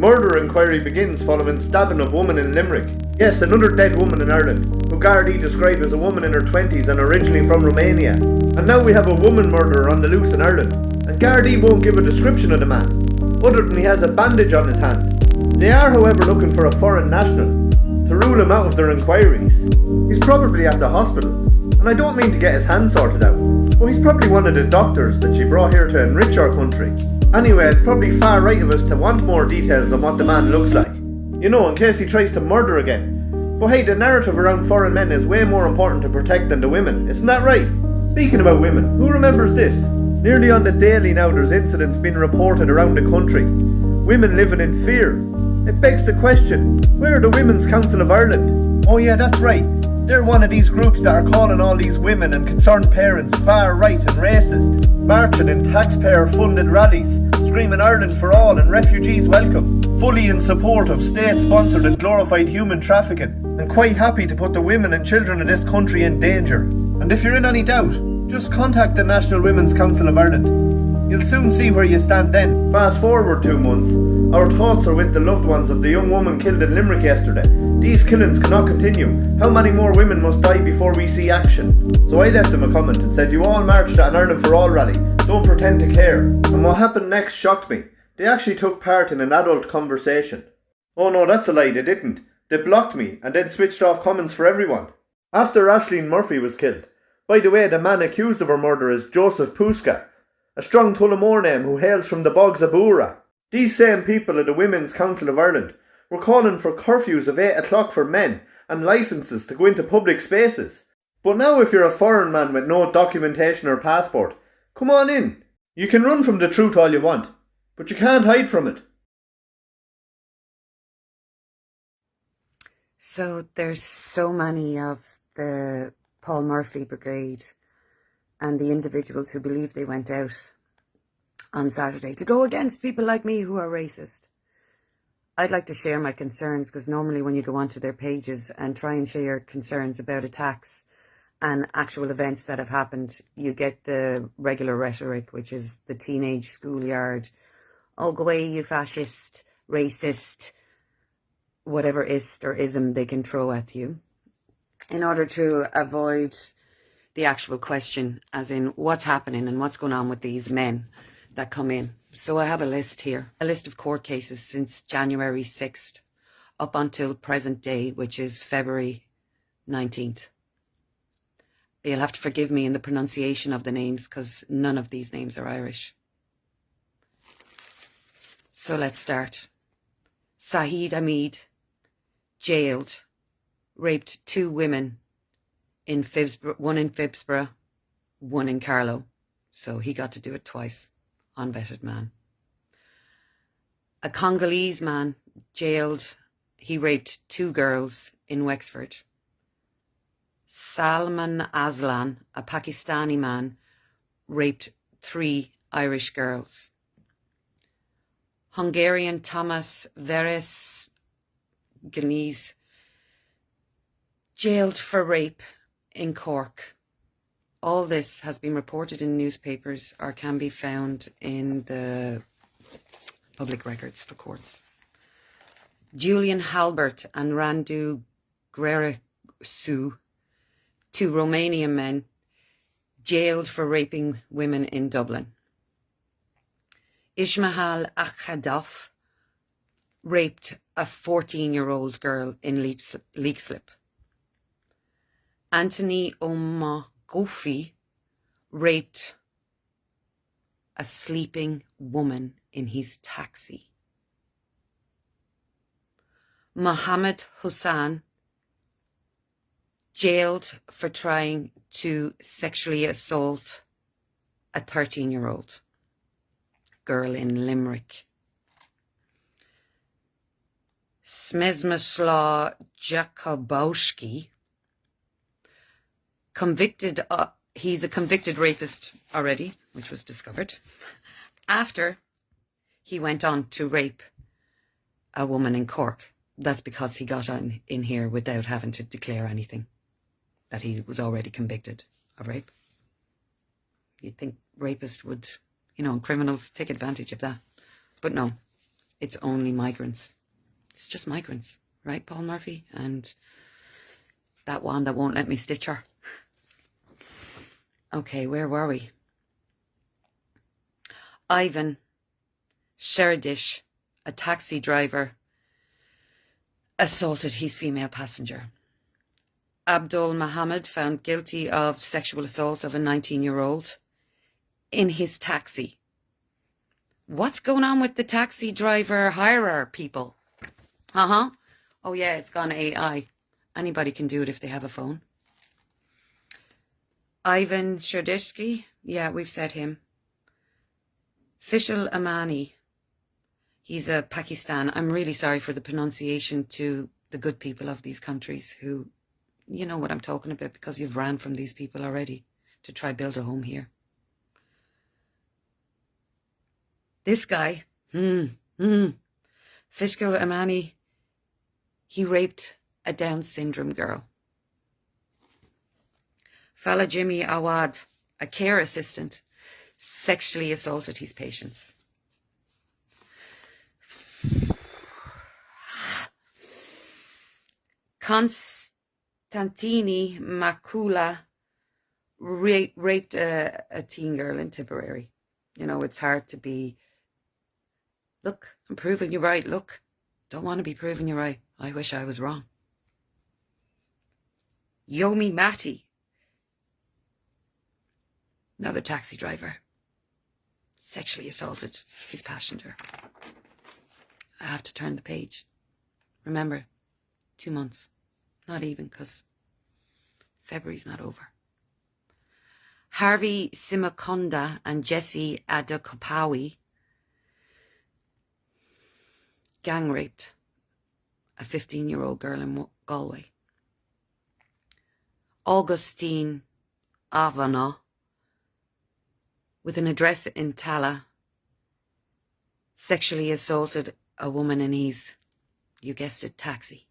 Murder inquiry begins following stabbing of woman in Limerick. Yes, another dead woman in Ireland, who Gardaí described as a woman in her 20s and originally from Romania. And now we have a woman murderer on the loose in Ireland, and Gardaí won't give a description of the man, other than he has a bandage on his hand. They are, however, looking for a foreign national to rule him out of their inquiries. He's probably at the hospital, and I don't mean to get his hand sorted out, but he's probably one of the doctors that she brought here to enrich our country. Anyway, it's probably far right of us to want more details on what the man looks like. You know, in case he tries to murder again. But hey, the narrative around foreign men is way more important to protect than the women, isn't that right? Speaking about women, who remembers this? Nearly on the daily now there's incidents being reported around the country. Women living in fear. It begs the question, where are the Women's Council of Ireland? Oh yeah, that's right. They're one of these groups that are calling all these women and concerned parents far right and racist, marching in taxpayer-funded rallies, screaming Ireland for all and refugees welcome, fully in support of state-sponsored and glorified human trafficking, and quite happy to put the women and children of this country in danger. And if you're in any doubt, just contact the National Women's Council of Ireland. You'll soon see where you stand then. Fast forward 2 months, our thoughts are with the loved ones of the young woman killed in Limerick yesterday. These killings cannot continue. How many more women must die before we see action? So I left them a comment and said, you all marched at an Ireland for All rally. Don't pretend to care. And what happened next shocked me. They actually took part in an adult conversation. Oh no, that's a lie, they didn't. They blocked me and then switched off comments for everyone. After Aisling Murphy was killed. By the way, the man accused of her murder is Joseph Puska, a strong Tullamore name who hails from the bogs of Bura. These same people of the Women's Council of Ireland were calling for curfews of 8 o'clock for men and licences to go into public spaces. But now if you're a foreign man with no documentation or passport, come on in. You can run from the truth all you want, but you can't hide from it. So there's so many of the Paul Murphy Brigade and the individuals who believe they went out on Saturday to go against people like me who are racist. I'd like to share my concerns, because normally when you go onto their pages and try and share concerns about attacks and actual events that have happened, you get the regular rhetoric, which is the teenage schoolyard, oh, go away, you fascist, racist, whatever ist or ism they can throw at you, in order to avoid the actual question, as in what's happening and what's going on with these men that come in. So I have a list here, a list of court cases since January 6th up until present day, which is February 19th. You'll have to forgive me in the pronunciation of the names, because none of these names are Irish. So let's start. Saeed Hamid, jailed, raped 2 women in Phibsborough, one in Phibsborough, one in Carlow. So he got to do it twice. Unvetted man. A Congolese man jailed. He raped 2 girls in Wexford. Salman Aslan, a Pakistani man, raped 3 Irish girls. Hungarian Thomas Veres, jailed for rape in Cork. All this has been reported in newspapers or can be found in the public records for courts. Julian Halbert and Randu Greresu, 2 Romanian men, jailed for raping women in Dublin. Ismail Akhadov raped a 14-year-old girl in Leixlip. Anthony Omogofi raped a sleeping woman in his taxi. Mohammed Hussain, jailed for trying to sexually assault a 13-year-old girl in Limerick. Smesmislaw Jakubowski, convicted, he's a convicted rapist already, which was discovered after he went on to rape a woman in Cork. That's because he got in here without having to declare anything, that he was already convicted of rape. You'd think rapists would, and criminals take advantage of that. But no, it's only migrants. It's just migrants, right, Paul Murphy? And that one that won't let me stitch her. Okay, where were we? Ivan Sherdish, a taxi driver, assaulted his female passenger. Abdul Mohammed found guilty of sexual assault of a 19-year-old in his taxi. What's going on with the taxi driver hirer people? Oh yeah, it's gone AI. Anybody can do it if they have a phone. Ivan Sherdishki, yeah, we've said him. Fishal Amani, he's a Pakistan. I'm really sorry for the pronunciation to the good people of these countries who, you know what I'm talking about because you've ran from these people already to try build a home here. This guy, Fishal Amani, he raped a Down syndrome girl. Fala Jimmy Awad, a care assistant, sexually assaulted his patients. Constantini Makula raped a teen girl in Tipperary. You know, it's hard to be, look, I'm proving you right, look. Don't want to be proving you right. I wish I was wrong. Yomi Mati, another taxi driver, sexually assaulted his passenger. I have to turn the page. Remember, 2 months. Not even, because February's not over. Harvey Simakonda and Jesse Adekopawi gang raped a 15-year-old girl in Galway. Augustine Avana, with an address in Tala, sexually assaulted a woman in his, you guessed it, taxi.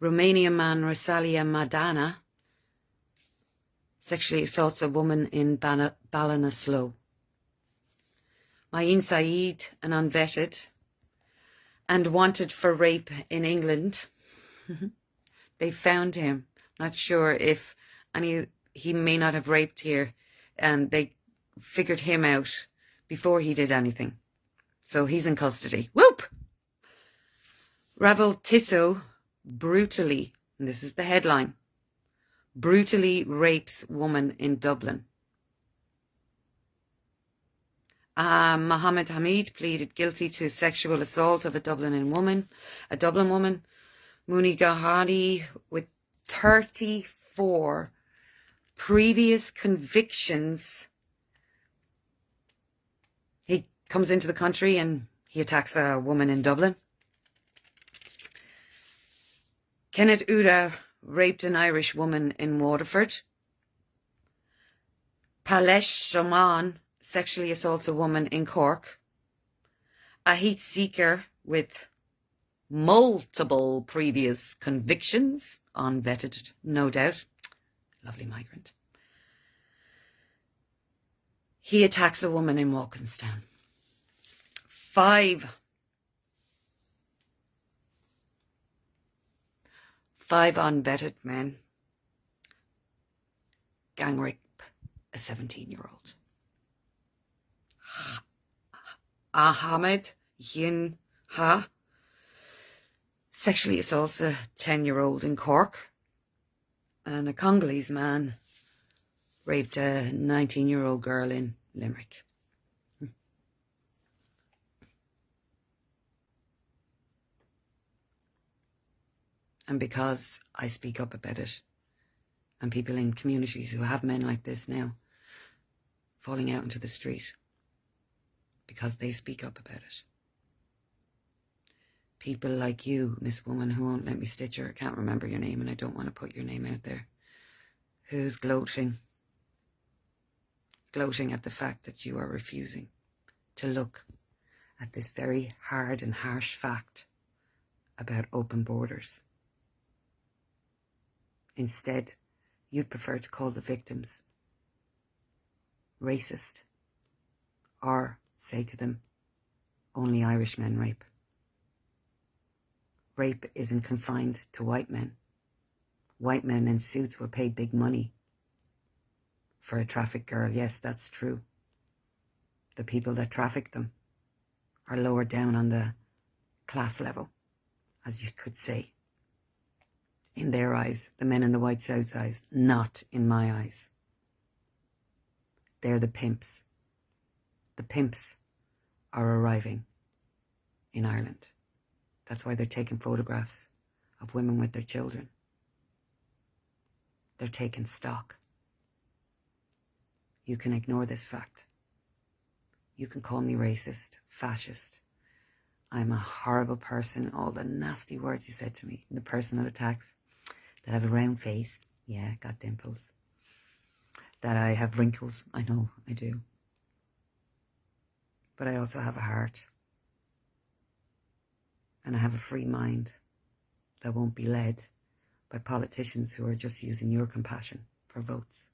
Romanian man Rosalia Madana sexually assaults a woman in Ballinasloe. Mayin Saeed, an unvetted and wanted for rape in England. They found him. Not sure if he may not have raped here. They figured him out before he did anything. So he's in custody. Whoop! Ravel Tisso brutally, and this is the headline, brutally rapes woman in Dublin. Mohammed Hamid pleaded guilty to sexual assault of a Dublin woman. Mooney Gahadi, with 34 previous convictions. He comes into the country and he attacks a woman in Dublin. Kenneth Uda raped an Irish woman in Waterford. Palesh Shaman sexually assaults a woman in Cork. A heat seeker with multiple previous convictions, unvetted, no doubt. Lovely migrant. He attacks a woman in Walkinstown. 5 unvetted men gang rape a 17-year-old. Ahmed Yin Ha sexually assaults a 10-year-old in Cork. And a Congolese man raped a 19-year-old girl in Limerick. And because I speak up about it, and people in communities who have men like this now falling out into the street because they speak up about it. People like you, Miss Woman, who won't let me stitch her, I can't remember your name and I don't want to put your name out there, who's gloating at the fact that you are refusing to look at this very hard and harsh fact about open borders. Instead, you'd prefer to call the victims racist or say to them, only Irish men rape. Rape isn't confined to white men. White men in suits were paid big money for a trafficked girl. Yes, that's true. The people that traffic them are lower down on the class level, as you could say. In their eyes, the men in the white suits' eyes, not in my eyes. They're the pimps. The pimps are arriving in Ireland. That's why they're taking photographs of women with their children. They're taking stock. You can ignore this fact. You can call me racist, fascist. I'm a horrible person. All the nasty words you said to me, the personal attacks. That I have a round face. Yeah, got dimples. That I have wrinkles. I know, I do. But I also have a heart. And I have a free mind that won't be led by politicians who are just using your compassion for votes.